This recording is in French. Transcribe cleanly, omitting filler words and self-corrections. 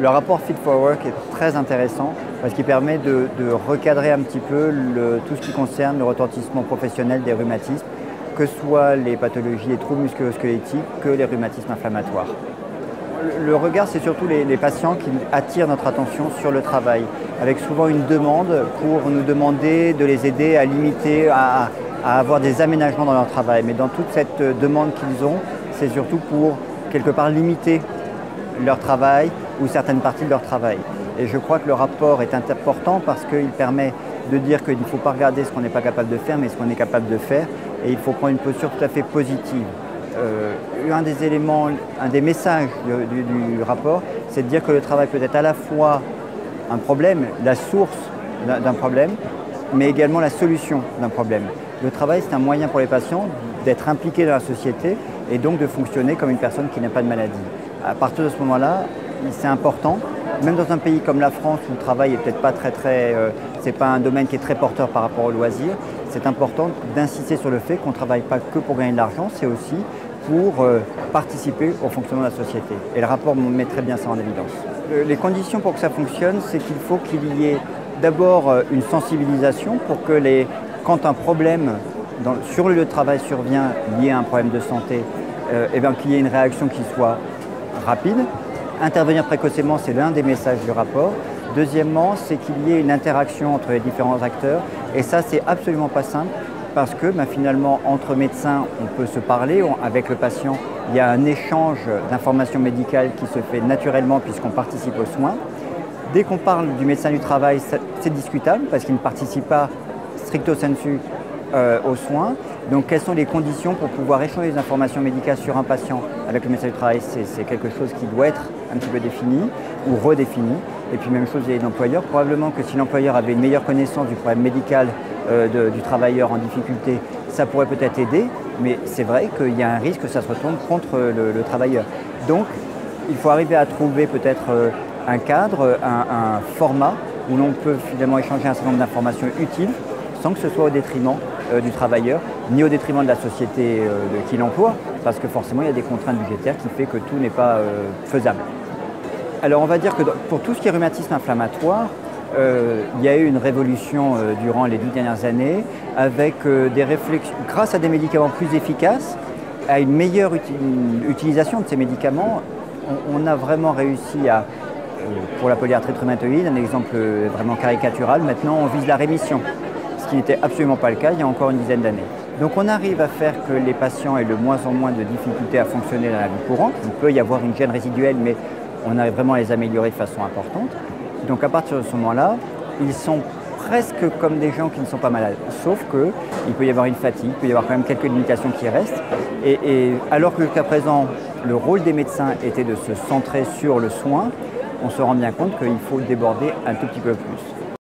Le rapport Fit for Work est très intéressant parce qu'il permet de recadrer un petit peu tout ce qui concerne le retentissement professionnel des rhumatismes, que ce soit les pathologies et troubles musculo-squelettiques que les rhumatismes inflammatoires. Le regard, c'est surtout les patients qui attirent notre attention sur le travail, avec souvent une demande pour nous demander de les aider à limiter, à avoir des aménagements dans leur travail. Mais dans toute cette demande qu'ils ont, c'est surtout pour quelque part limiter leur travail ou certaines parties de leur travail. Et je crois que le rapport est important parce qu'il permet de dire qu'il ne faut pas regarder ce qu'on n'est pas capable de faire, mais ce qu'on est capable de faire. Et il faut prendre une posture tout à fait positive. Un des éléments, un des messages du rapport, c'est de dire que le travail peut être à la fois un problème, la source d'un problème, mais également la solution d'un problème. Le travail, c'est un moyen pour les patients d'être impliqués dans la société et donc de fonctionner comme une personne qui n'a pas de maladie. À partir de ce moment-là, c'est important, même dans un pays comme la France où le travail est peut-être pas c'est pas un domaine qui est très porteur par rapport au loisir, c'est important d'insister sur le fait qu'on ne travaille pas que pour gagner de l'argent, c'est aussi pour participer au fonctionnement de la société. Et le rapport met très bien ça en évidence. Les conditions pour que ça fonctionne, c'est qu'il faut qu'il y ait d'abord une sensibilisation pour que quand un problème sur le lieu de travail survient lié à un problème de santé, qu'il y ait une réaction qui soit rapide. Intervenir précocement, c'est l'un des messages du rapport. Deuxièmement, c'est qu'il y ait une interaction entre les différents acteurs. Et ça, c'est absolument pas simple parce que finalement, entre médecins, on peut se parler. Avec le patient, il y a un échange d'informations médicales qui se fait naturellement puisqu'on participe aux soins. Dès qu'on parle du médecin du travail, c'est discutable parce qu'il ne participe pas stricto sensu aux soins. Donc, quelles sont les conditions pour pouvoir échanger des informations médicales sur un patient avec le médecin du travail? C'est quelque chose qui doit être un petit peu défini ou redéfini. Et puis, même chose avec l'employeur. Probablement que si l'employeur avait une meilleure connaissance du problème médical du travailleur en difficulté, ça pourrait peut-être aider. Mais c'est vrai qu'il y a un risque que ça se retourne contre le travailleur. Donc, il faut arriver à trouver peut-être un cadre, un format où l'on peut finalement échanger un certain nombre d'informations utiles sans que ce soit au détriment du travailleur, ni au détriment de la société qui l'emploie, parce que forcément il y a des contraintes budgétaires qui font que tout n'est pas faisable. Alors on va dire que pour tout ce qui est rhumatisme inflammatoire, il y a eu une révolution durant les 10 dernières années avec des réflexions, grâce à des médicaments plus efficaces, à une meilleure utilisation de ces médicaments, on a vraiment réussi à, pour la polyarthrite rhumatoïde, un exemple vraiment caricatural, maintenant on vise la rémission. Ce qui n'était absolument pas le cas il y a encore une dizaine d'années. Donc on arrive à faire que les patients aient de moins en moins de difficultés à fonctionner dans la vie courante. Il peut y avoir une gêne résiduelle, mais on arrive vraiment à les améliorer de façon importante. Donc à partir de ce moment-là, ils sont presque comme des gens qui ne sont pas malades. Sauf qu'il peut y avoir une fatigue, il peut y avoir quand même quelques limitations qui restent. Et alors que jusqu'à présent, le rôle des médecins était de se centrer sur le soin, on se rend bien compte qu'il faut déborder un tout petit peu plus.